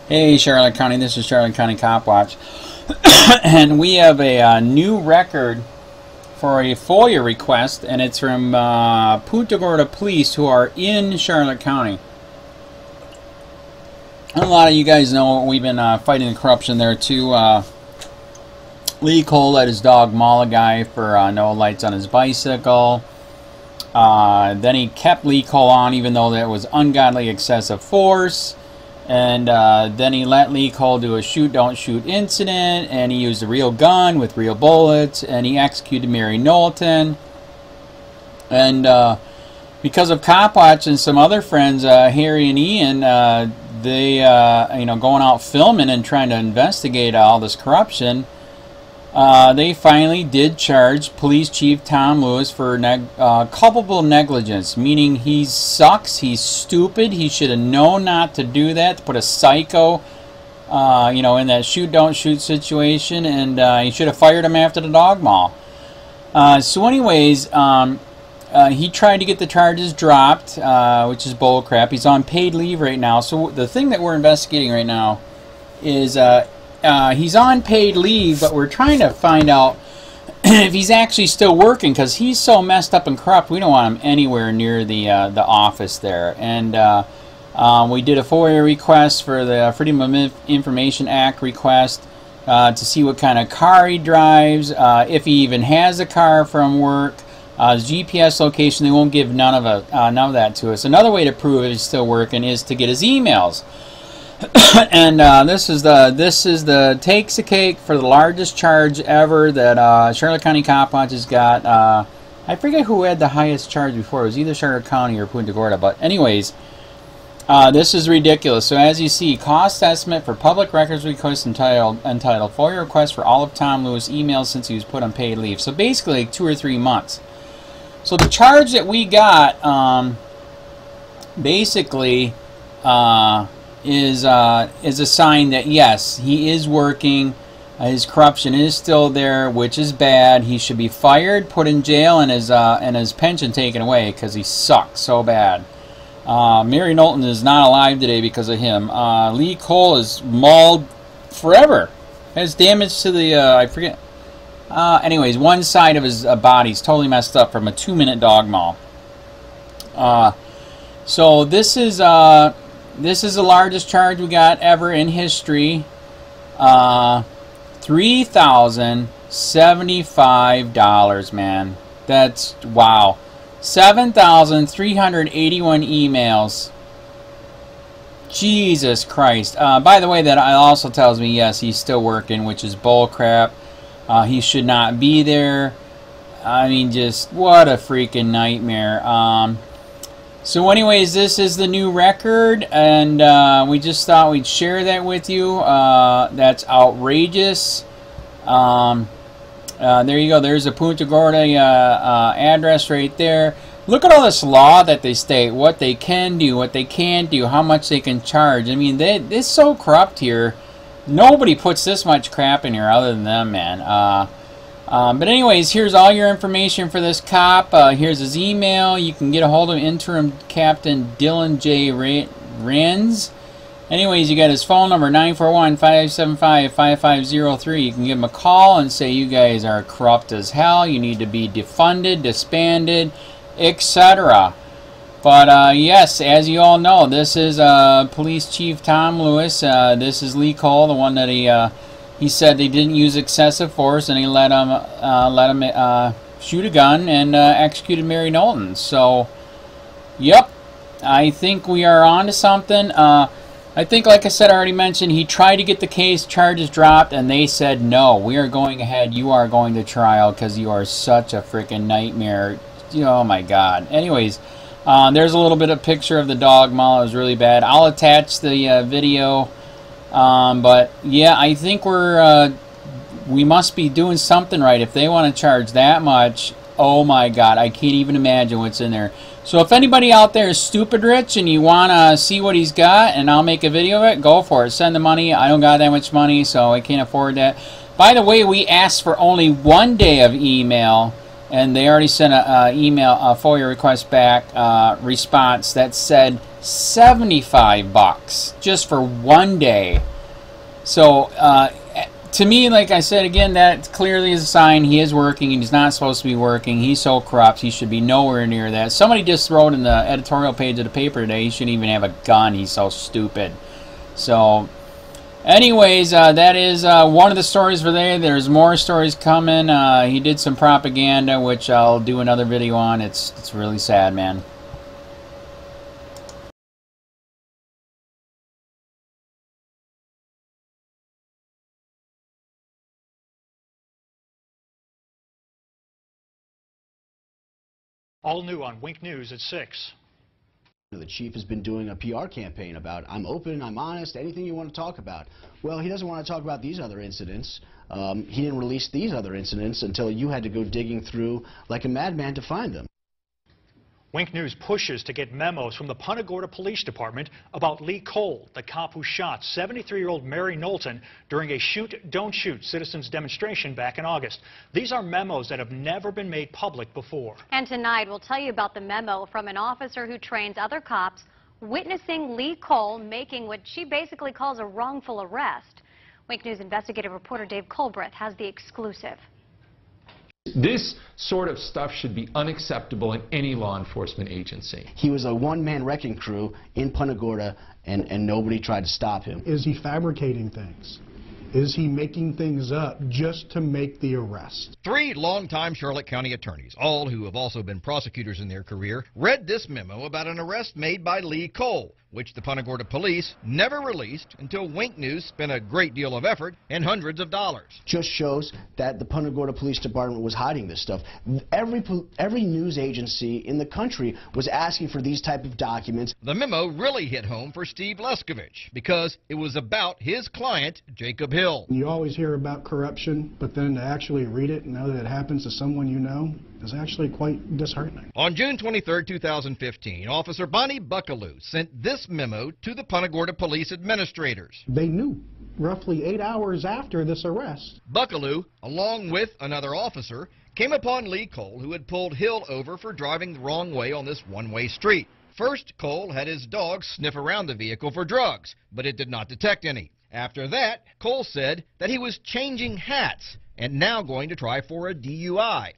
Hey Charlotte County, this is Charlotte County COPWATCH, and we have a new record for a Foia request, and it's from Punta Gorda police who are in Charlotte County. And a lot of you guys know we've been fighting the corruption there too. Lee Cole let his dog maul a guy for no lights on his bicycle. Then he kept Lee Cole on even though that was ungodly excessive force. And then he let Lee Cole do a shoot don't shoot incident, and he used a real gun with real bullets, and he executed Mary Knowlton. And because of COPWATCH and some other friends, Harry and Ian, they going out filming and trying to investigate all this corruption, they finally did charge Police Chief Tom Lewis for culpable negligence, meaning he sucks, he's stupid, he should have known not to do that, to put a psycho, in that shoot don't shoot situation, and he should have fired him after the dog maul. So anyways, he tried to get the charges dropped, which is bullcrap. He's on paid leave right now. So the thing that we're investigating right now is he's on paid leave, but we're trying to find out if he's actually still working, because he's so messed up and corrupt. We don't want him anywhere near the office there. And we did a FOIA request for the Freedom of Information Act request to see what kind of car he drives, if he even has a car from work, his GPS location. They won't give none of that to us. Another way to prove if he's still working is to get his emails. And this is the takes a cake for the largest charge ever that Charlotte County COPWATCH has got. I forget who had the highest charge before. It was either Charlotte County or Punta Gorda. But anyways, this is ridiculous. So as you see, cost estimate for public records request entitled FOIA request for all of Tom Lewis emails since he was put on paid leave. So basically like 2 or 3 months. So the charge that we got basically is a sign that yes, he is working, his corruption is still there, which is bad. He should be fired, put in jail, and his pension taken away because he sucks so bad. Mary Knowlton is not alive today because of him. Lee Cole is mauled forever. Has damage to the I forget. Anyways, one side of his body's totally messed up from a 2-minute dog maul. So this is the largest charge we got ever in history. $3,075, man. That's wow. 7,381 emails. Jesus Christ. By the way, that also tells me yes, he's still working, which is bull crap. He should not be there. I mean, just what a freaking nightmare. So anyways, this is the new record, and we just thought we'd share that with you. That's outrageous. There you go. There's a Punta Gorda address right there. Look at all this law that they state, what they can do, what they can't do, how much they can charge. I mean, it's so corrupt here. Nobody puts this much crap in here other than them, man. But anyways, here's all your information for this cop. Here's his email. You can get a hold of Interim Captain Dylan J. Renz. Anyways, you got his phone number, 941-575-5503. You can give him a call and say you guys are corrupt as hell. You need to be defunded, disbanded, etc. But yes, as you all know, this is Police Chief Tom Lewis. This is Lee Cole, the one that he said they didn't use excessive force, and he let him shoot a gun and executed Mary Knowlton. So, yep, I think we are on to something. I think, like I said, I already mentioned, he tried to get the case charges dropped, and they said no. We are going ahead. You are going to trial because you are such a freaking nightmare. Oh my God. Anyways. There's a little bit of picture of the dog maul. It was really bad. I'll attach the video. But yeah, I think we must be doing something right if they want to charge that much. Oh my God, I can't even imagine what's in there. So if anybody out there is stupid rich and you want to see what he's got, and I'll make a video of it, go for it. Send the money. I don't got that much money, so I can't afford that. By the way, we asked for only 1 day of email. And they already sent a FOIA request back response that said $75 just for one day. So to me, like I said again, that clearly is a sign he is working and he's not supposed to be working. He's so corrupt, he should be nowhere near that. Somebody just wrote in the editorial page of the paper today he shouldn't even have a gun, he's so stupid. So anyways, that is one of the stories for today. There's more stories coming. He did some propaganda, which I'll do another video on. It's really sad, man. All new on Wink News at 6. The chief has been doing a PR campaign about, I'm open, I'm honest, anything you want to talk about. Well, he doesn't want to talk about these other incidents. He didn't release these other incidents until you had to go digging through like a madman to find them. Wink News pushes to get memos from the Punta Gorda Police Department about Lee Cole, the cop who shot 73-year-old Mary Knowlton during a shoot, don't shoot citizens demonstration back in August. These are memos that have never been made public before. And tonight we'll tell you about the memo from an officer who trains other cops witnessing Lee Cole making what she basically calls a wrongful arrest. Wink News investigative reporter Dave Colbreth has the exclusive. This sort of stuff should be unacceptable in any law enforcement agency. He was a one-man wrecking crew in Punta Gorda, and nobody tried to stop him. Is he fabricating things? Is he making things up just to make the arrest? 3 longtime Charlotte County attorneys, all who have also been prosecutors in their career, read this memo about an arrest made by Lee Cole, which the Punta Gorda police never released until Wink News spent a great deal of effort and hundreds of dollars. Just shows that the Punta Gorda Police Department was hiding this stuff. Every news agency in the country was asking for these type of documents. The memo really hit home for Steve Leskovich because it was about his client, Jacob Hill. You always hear about corruption, but then to actually read it and know that it happens to someone you know is actually quite disheartening. On June 23, 2015, Officer Bonnie Buckaloo sent this memo to the Punta Gorda Police administrators. They knew roughly 8 hours after this arrest. Buckaloo, along with another officer, came upon Lee Cole, who had pulled Hill over for driving the wrong way on this one-way street. First, Cole had his dog sniff around the vehicle for drugs, but it did not detect any. After that, Cole said that he was changing hats and now going to try for a DUI.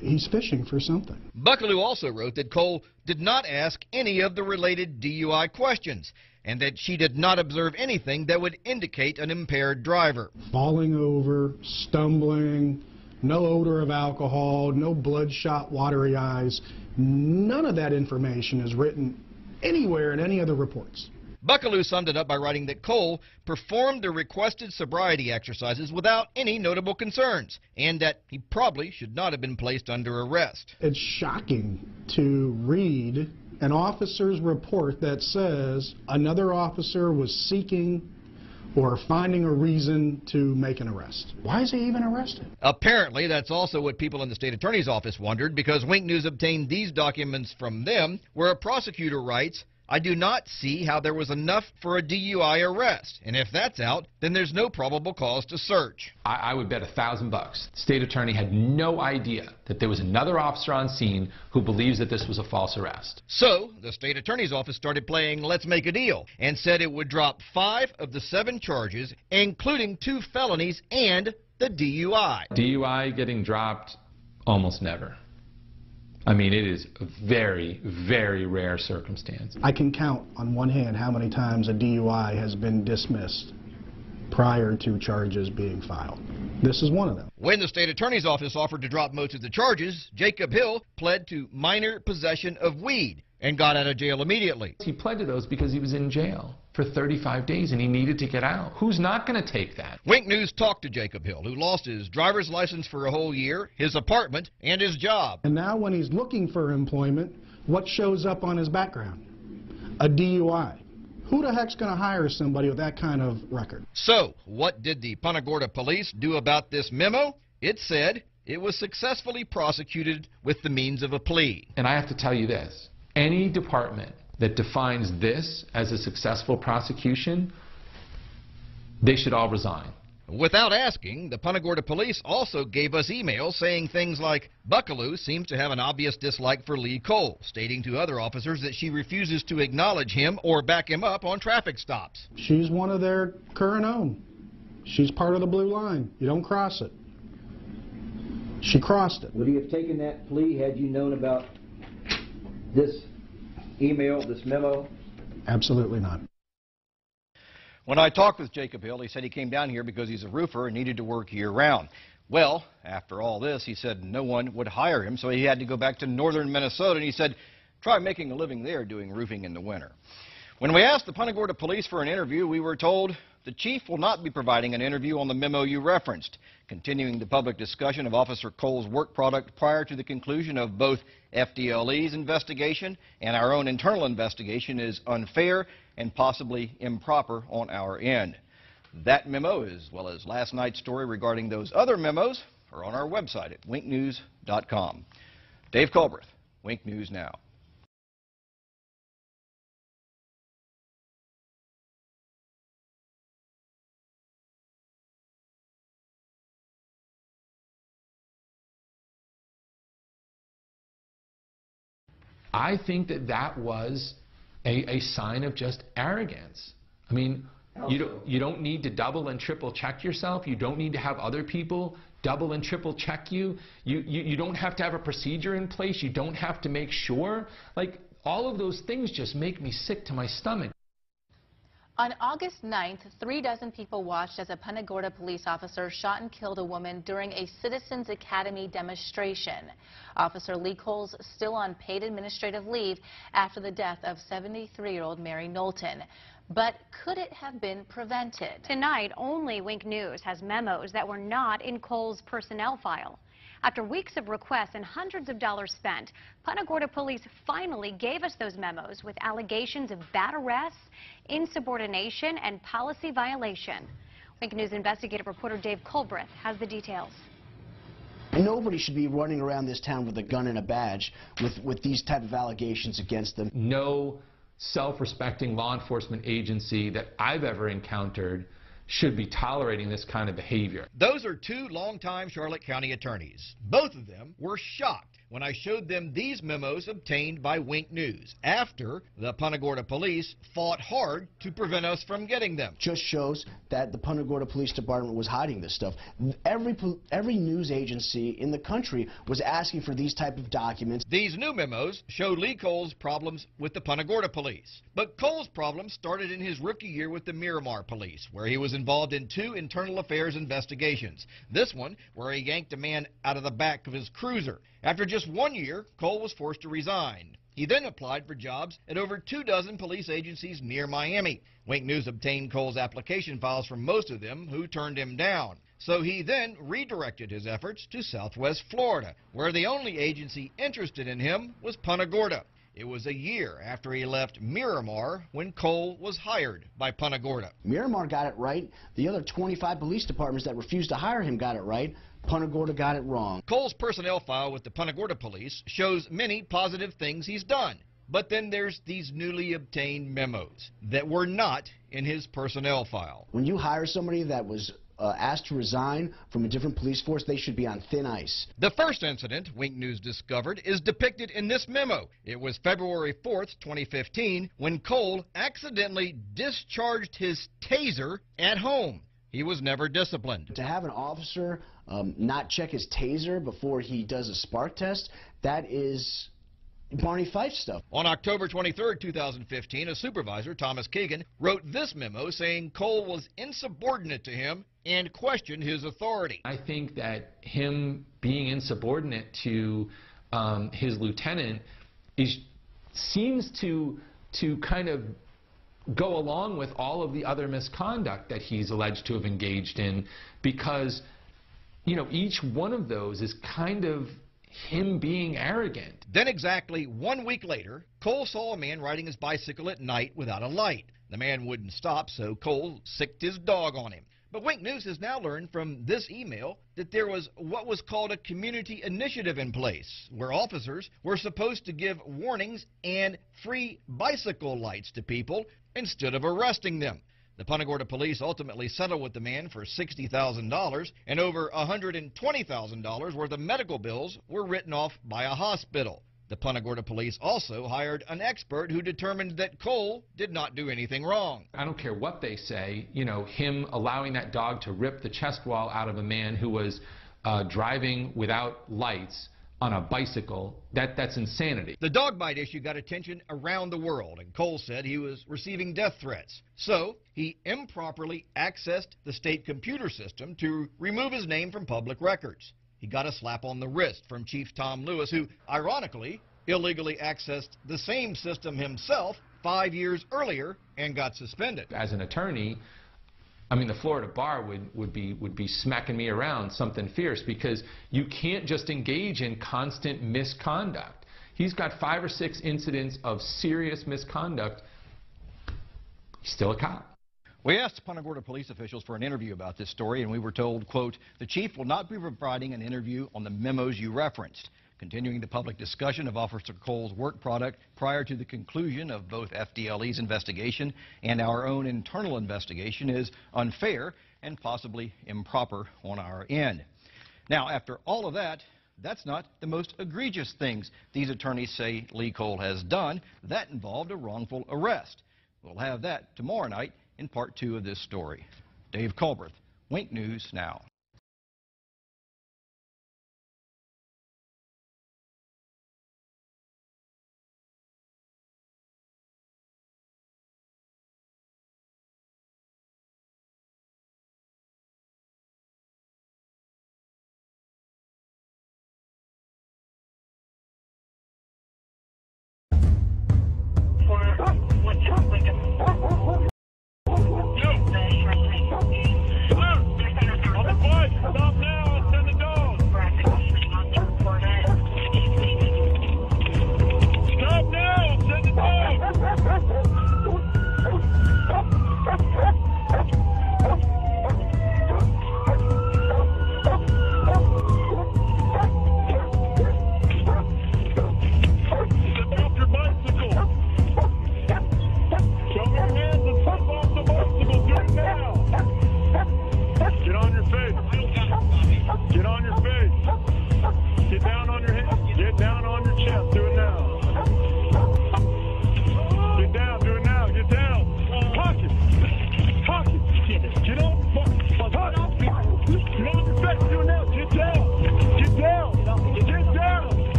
He's fishing for something. Buckaloo also wrote that Cole did not ask any of the related DUI questions and that she did not observe anything that would indicate an impaired driver. Falling over, stumbling, no odor of alcohol, no bloodshot, watery eyes. None of that information is written anywhere in any of the reports. Buckaloo summed it up by writing that Cole performed the requested sobriety exercises without any notable concerns, and that he probably should not have been placed under arrest. It's shocking to read an officer's report that says another officer was seeking or finding a reason to make an arrest. Why is he even arrested? Apparently, that's also what people in the state attorney's office wondered, because Wink News obtained these documents from them, where a prosecutor writes, I do not see how there was enough for a DUI arrest, and if that's out, then there's no probable cause to search. I would bet $1,000 the state attorney had no idea that there was another officer on scene who believes that this was a false arrest. So, the state attorney's office started playing Let's Make a Deal and said it would drop 5 of the 7 charges, including 2 felonies and the DUI. DUI getting dropped? Almost never. I mean, it is a very, very rare circumstance. I can count on one hand how many times a DUI has been dismissed prior to charges being filed. This is one of them. When the state attorney's office offered to drop most of the charges, Jacob Hill pled to minor possession of weed and got out of jail immediately. He pled to those because he was in jail for 35 days and he needed to get out. Who's not going to take that? Wink News talked to Jacob Hill, who lost his driver's license for a whole year, his apartment, and his job. And now when he's looking for employment, what shows up on his background? A DUI. Who the heck's going to hire somebody with that kind of record? So, what did the Punta Gorda police do about this memo? It said it was successfully prosecuted with the means of a plea. And I have to tell you this. Any department that defines this as a successful prosecution, they should all resign. Without asking, the Punta Gorda police also gave us emails saying things like, Buckaloo seems to have an obvious dislike for Lee Cole, stating to other officers that she refuses to acknowledge him or back him up on traffic stops. She's one of their current own. She's part of the blue line. You don't cross it. She crossed it. Would he have taken that plea had you known about this email, this memo? Absolutely not. When I talked with Jacob Hill, he said he came down here because he's a roofer and needed to work year-round. Well, after all this, he said no one would hire him, so he had to go back to northern Minnesota, and he said, try making a living there doing roofing in the winter. When we asked the Punta Gorda police for an interview, we were told the chief will not be providing an interview on the memo you referenced, continuing the public discussion of Officer Cole's work product prior to the conclusion of both FDLE's investigation and our own internal investigation is unfair and possibly improper on our end. That memo, as well as last night's story regarding those other memos, are on our website at winknews.com. Dave Culbreth, Wink News Now. I think that that was a sign of just arrogance. I mean, you don't need to double and triple check yourself. You don't need to have other people double and triple check you. You don't have to have a procedure in place. You don't have to make sure. Like, all of those things just make me sick to my stomach. On August 9th, 36 people watched as a Punta Gorda police officer shot and killed a woman during a Citizens Academy demonstration. Officer Lee Cole's still on paid administrative leave after the death of 73-year-old Mary Knowlton. But could it have been prevented? Tonight, only Wink News has memos that were not in Cole's personnel file. After weeks of requests and hundreds of dollars spent, Punta Gorda police finally gave us those memos with allegations of bad arrests, insubordination, and policy violation. Wink News investigative reporter Dave Culbreth has the details. Nobody should be running around this town with a gun and a badge with these type of allegations against them. No self-respecting law enforcement agency that I've ever encountered should be tolerating this kind of behavior. Those are two longtime Charlotte County attorneys. Both of them were shocked when I showed them these memos obtained by Wink News after the Punta Gorda police fought hard to prevent us from getting them. Just shows that the Punta Gorda Police Department was hiding this stuff. Every news agency in the country was asking for these type of documents. These new memos show Lee Cole's problems with the Punta Gorda police. But Cole's problems started in his rookie year with the Miramar police, where he was involved in 2 internal affairs investigations. This one, where he yanked a man out of the back of his cruiser. After just 1 year, Cole was forced to resign. He then applied for jobs at over 24 police agencies near Miami. Wink News obtained Cole's application files from most of them, who turned him down. So he then redirected his efforts to Southwest Florida, where the only agency interested in him was Punta Gorda. It was a year after he left Miramar when Cole was hired by Punta Gorda. Miramar got it right. The other 25 police departments that refused to hire him got it right. Punta Gorda got it wrong. Cole's personnel file with the Punta Gorda police shows many positive things he's done. But then there's these newly obtained memos that were not in his personnel file. When you hire somebody that was asked to resign from a different police force, they should be on thin ice. The first incident Wink News discovered is depicted in this memo. It was February 4th, 2015, when Cole accidentally discharged his taser at home. He was never disciplined. To have an officer not check his taser before he does a spark test, that is Barney Fife stuff. On October 23, 2015, a supervisor, Thomas Keegan, wrote this memo saying Cole was insubordinate to him and questioned his authority. I think that him being insubordinate to his lieutenant seems to kind of go along with all of the other misconduct that he's alleged to have engaged in, because, you know, each one of those is kind of him being arrogant. Then exactly 1 week later, Cole saw a man riding his bicycle at night without a light. The man wouldn't stop, so Cole sicked his dog on him. But Wink News has now learned from this email that there was what was called a community initiative in place, where officers were supposed to give warnings and free bicycle lights to people instead of arresting them. The Punta Gorda police ultimately settled with the man for $60,000, and over $120,000 worth of medical bills were written off by a hospital. The Punta Gorda police also hired an expert who determined that Cole did not do anything wrong. I don't care what they say, you know, him allowing that dog to rip the chest wall out of a man who was driving without lights on a bicycle, that's insanity. The dog bite issue got attention around the world, and Cole said he was receiving death threats. So he improperly accessed the state computer system to remove his name from public records. He got a slap on the wrist from Chief Tom Lewis, who, ironically, illegally accessed the same system himself 5 years earlier and got suspended. As an attorney, I mean, the Florida bar would be smacking me around something fierce, because you can't just engage in constant misconduct. He's got 5 or 6 incidents of serious misconduct. He's still a cop. We asked Punta Gorda police officials for an interview about this story, and we were told, quote, "The chief will not be providing an interview on the memos you referenced. Continuing the public discussion of Officer Cole's work product prior to the conclusion of both FDLE's investigation and our own internal investigation is unfair and possibly improper on our end." Now, after all of that, that's not the most egregious things these attorneys say Lee Cole has done. That involved a wrongful arrest. We'll have that tomorrow night in part 2 of this story. Dave Culbreth, Wink News Now.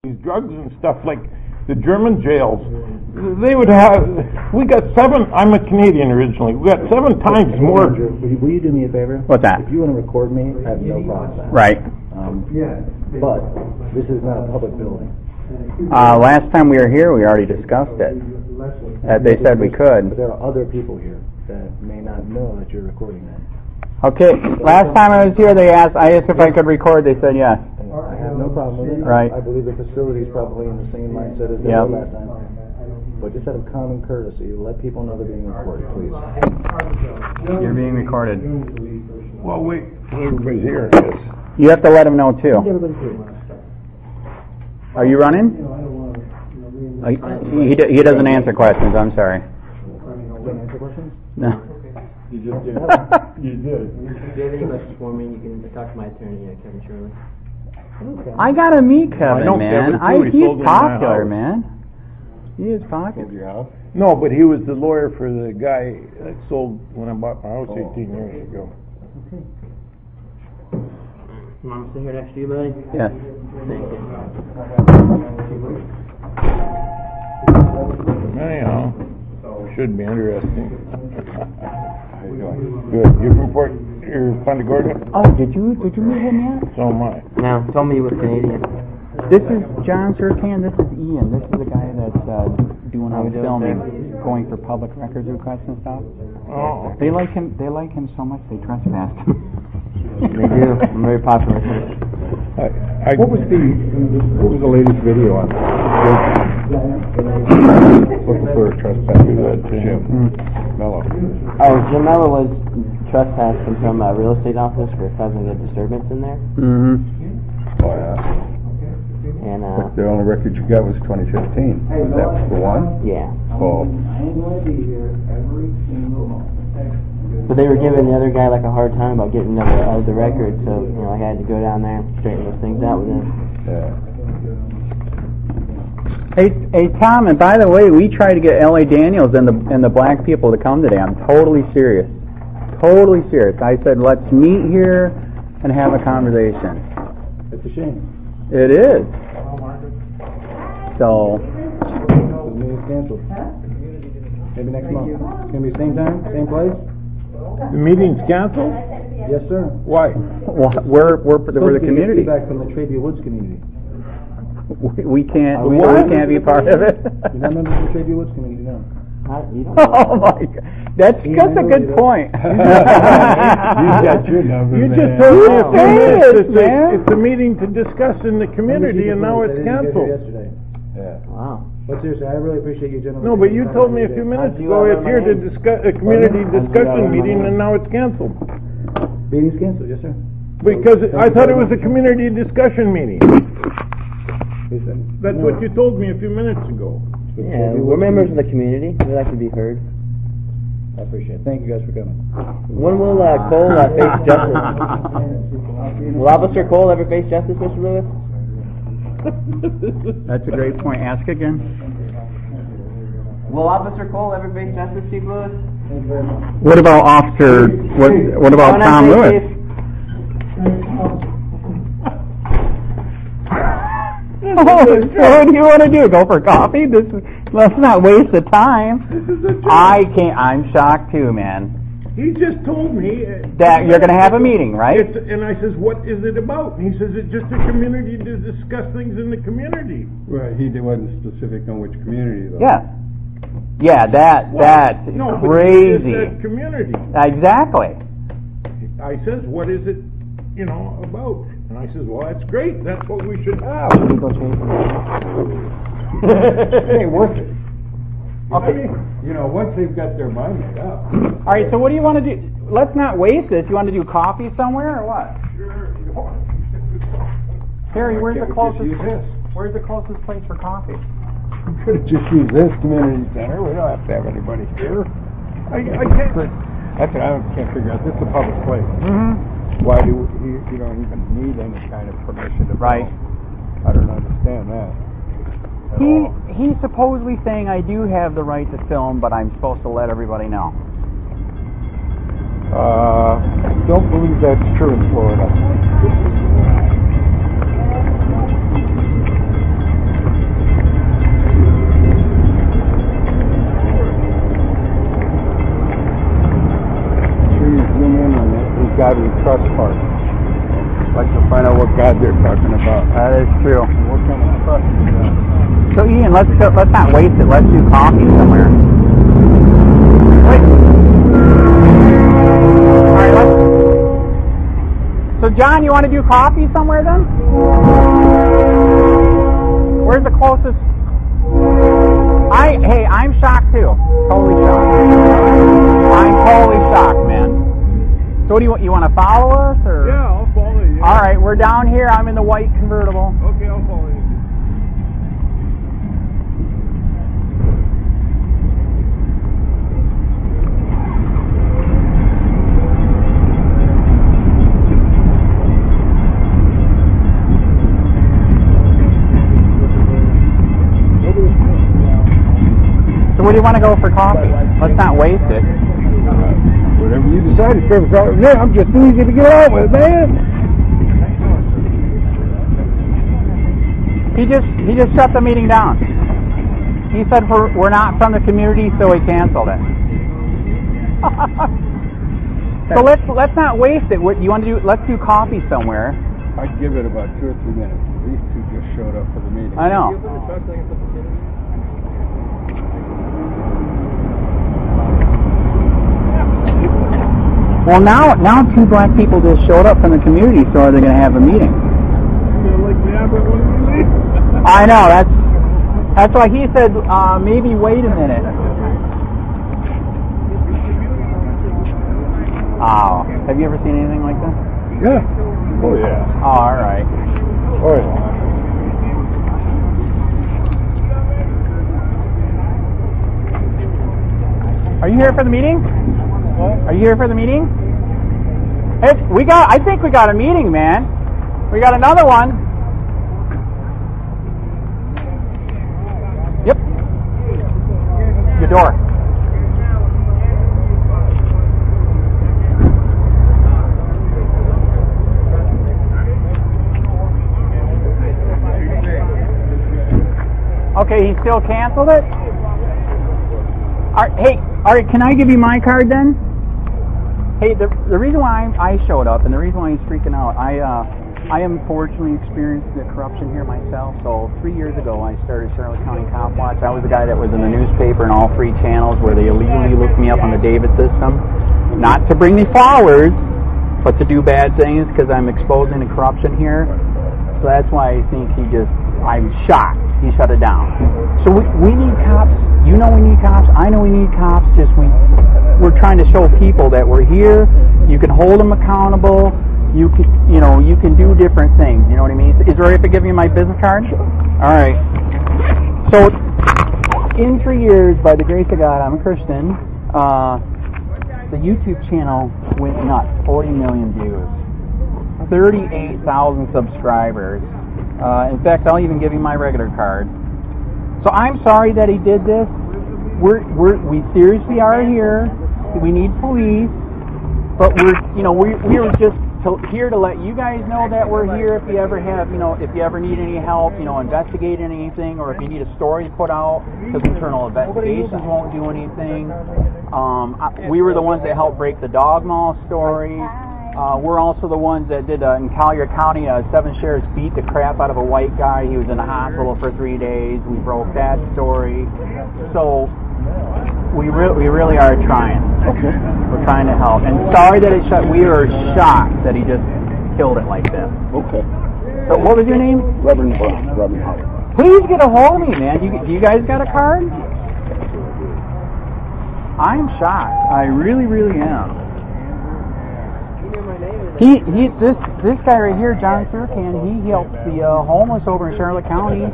These drugs and stuff, like the German jails, they would have, we got 7, I'm a Canadian originally, we got 7 times more. Will you do me a favor? What's that? If you want to record me, I have no problem with that. Right. But this is not a public building. Last time we were here, we already discussed it. They said we could. But there are other people here that may not know that you're recording them. Okay, last time I was here, I asked if I could record, they said yes. I have no problem with it. Right. I believe the facility is probably in the same mindset as they were last time. But just out of common courtesy, let people know they're being recorded, please. You're being recorded. Well, wait, everybody's here. You have to let them know too. Are you running? He doesn't answer questions. I'm sorry. Answer questions? No. You just did. You did. If you have any questions for me, you can talk to my attorney, Kevin Shirley. I gotta meet Kevin, man. He's popular, house. man. He is popular. No, but he was the lawyer for the guy that sold when I bought my house 18 years ago. You want me to sit here next to you, buddy? Yes. Thank you. Anyhow, should be interesting. Good. You're from Punta Gorda? Oh, did you meet him yet? So am I. No, told me you were Canadian. This is John Sertan. This is Ian. This is the guy that's doing all the filming, going for public records requests and stuff. Oh. They like him. They like him so much they trespass him. They do. I'm very popular. What was the latest video on? Looking for a trespasser. Jim Mello. Oh, Jim Mello was trespassed from some real estate office for causing a disturbance in there. Mm-hmm. Oh, yeah. And the only record you got was 2015. Was that the one? Yeah. Oh. But they were giving the other guy like a hard time about getting out of the record, so like I had to go down there and straighten those things out with him. Yeah. Hey, Tom. And by the way, we tried to get L.A. Daniels and the black people to come today. I'm totally serious. Totally serious. I said let's meet here and have a conversation. It's a shame. It is. So. The meeting's canceled. Maybe next month. It's gonna be same time, same place. The meeting's canceled? Yes, sir. Why? Well, we're the community. Feedback from the Tradew Woods community. We can't be part of it. You're not members of the Tradew Woods community, no. Oh my God, that's a good point. You got your number, you just told me it's a meeting to discuss in the community, and now it's canceled. Yeah. Wow. But seriously, I really appreciate you gentlemen. No, but you told me a few minutes ago it's here to discuss a community discussion meeting, and now it's canceled. Meeting's canceled, yes, sir. Because I thought it was a community discussion meeting. That's what you told me a few minutes ago. Yeah, we're members of the community. We like to be heard. I appreciate it. Thank you guys for coming. When will Cole face justice? Will Officer Cole ever face justice, Mr. Lewis? That's a great point. Ask again. Will Officer Cole ever face justice, Chief Lewis? What about Officer? What about Tom Lewis? What do you want to do? Go for coffee? Let's not waste the time. I'm shocked too, man. He just told me that you're going to have a meeting, right? And I says, what is it about? And he says, it's just a community to discuss things in the community. Right, he wasn't specific on which community, though. Yeah, that's crazy. That community. Exactly. I says, what is it, about? And I says, well, that's great. That's what we should have. It ain't worth it. Okay. Once they've got their mind made up. All right, so what do you want to do? Let's not waste this. You want to do coffee somewhere or what? Sure. Harry, where's the closest place for coffee? We could have just used this community center. We don't have to have anybody here. I can't. That's what I can't figure out. This is a public place. Mm-hmm. Why do you don't even need any kind of permission to Right. I don't understand that. He's supposedly saying I do have the right to film, but I'm supposed to let everybody know. Don't believe that's true in Florida. Zoom in on this God we trust part. I'd like to find out what God they're talking about. That is true. What kind of trust is that? So Ian, let's not waste it. Let's do coffee somewhere. Wait. All right, so John, you want to do coffee somewhere then? Where's the closest? Hey, I'm shocked too. Totally shocked. I'm totally shocked, man. So what do you want to follow us or? Yeah, I'll follow you. All right, we're down here. I'm in the white convertible. Okay, I'll follow you. So where do you want to go for coffee? Let's not waste it. Whatever you decide, yeah, I'm just easy to get out with, man. He just shut the meeting down. He said we're not from the community, so he canceled it. So let's not waste it. What you want to do? Let's do coffee somewhere. I'd give it about 2 or 3 minutes. These two just showed up for the meeting. I know. Well, now 2 black people just showed up from the community, so are they going to have a meeting? I know, that's why he said maybe wait a minute. Oh, have you ever seen anything like that? Yeah. Oh, yeah. Oh, all right. Oh, yeah. Are you here for the meeting? What? Are you here for the meeting? Hey, I think we got a meeting, man. We got another one. Yep. Your door. Okay, he still canceled it? Hey, all right, can I give you my card then? Hey, the reason why I showed up and the reason why he's freaking out, I unfortunately experienced the corruption here myself. So 3 years ago, I started Charlotte County COPWATCH. I was the guy that was in the newspaper and all 3 channels where they illegally looked me up on the David system. Not to bring me flowers, but to do bad things because I'm exposing the corruption here. So that's why I think I'm shocked. He shut it down. So we need cops. You know we need cops. I know we need cops. We're trying to show people that we're here. You can hold them accountable. You can do different things. You know what I mean? Is it all right if I give you my business card? All right. So in 3 years, by the grace of God, I'm a Christian. The YouTube channel went nuts. 40 million views. 38,000 subscribers. In fact, I'll even give you my regular card. So I'm sorry that he did this. We seriously are here. We need police, but we were just here to let you guys know that we're here. If you ever have, if you ever need any help, investigating anything, or if you need a story put out, because internal investigations won't do anything. We were the ones that helped break the dog mall story. We're also the ones that did, in Collier County, 7 sheriffs beat the crap out of a white guy. He was in the hospital for 3 days. We broke that story. So we really are trying. Okay. We're trying to help. And sorry that it shut. We are shocked that he just killed it like this. Okay. So what was your name? Reverend Brown. Reverend Howard. Please get a hold of me, man. Do you guys got a card? I'm shocked. I really, really am. This guy right here, John Surcan, he helps the homeless over in Charlotte County.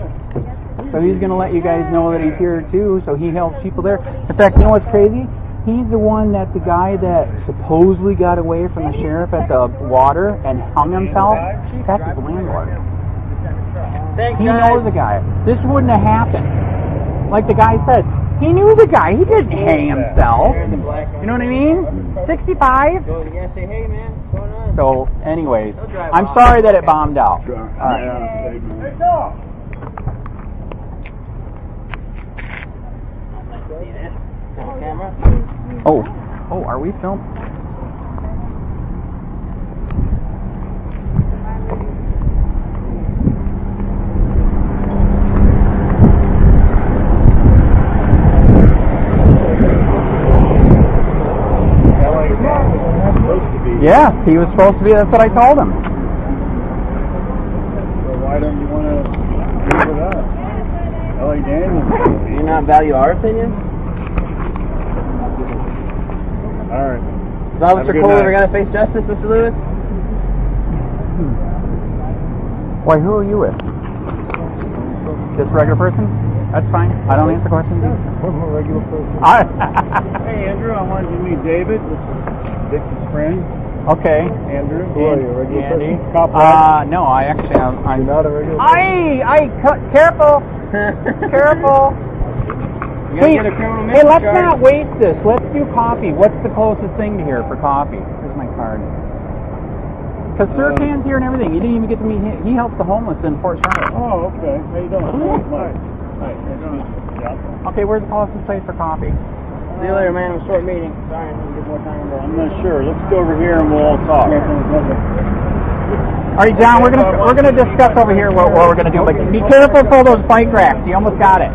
So he's going to let you guys know that he's here too. So he helps people there. In fact, you know what's crazy? He's the one that the guy that supposedly got away from the sheriff at the water and hung himself. That's his landlord. He knows the guy. This wouldn't have happened. Like the guy said, he knew the guy. He didn't hang himself. You know what I mean? 65. So, anyways, I'm sorry that it bombed out. All right. Oh, are we filming? Yeah, he was supposed to be. That's what I told him. So why don't you want to deal with us? Kelly Daniels. Do you not value our opinion? All right. Is Officer Cole ever going to face justice, Mr. Lewis? Why, who are you with? Just a regular person? That's fine. I don't answer questions. I'm a regular person. Hey, Andrew, I wanted you to meet David. This is Dick's friend. Okay. Andrew, who are you, a regular Andy. person? COPWATCH? No, I actually am. I'm not a regular person? Careful! Careful! Hey, let's not waste this. Let's do coffee. What's the closest thing to here for coffee? Here's my card. Because Sir Can's here and everything. You didn't even get to meet him. He helps the homeless in Fort Charlotte. Oh, okay. How you doing? Hi. Hi. How you doing? Yeah. Okay, where's the closest place for coffee? See you later, man. It was a short meeting. Sorry, I didn't get more time. I'm not sure. Let's go over here and we'll all talk. All right, John, we're gonna discuss over here what we're gonna do. But be careful for those bike racks. You almost got it.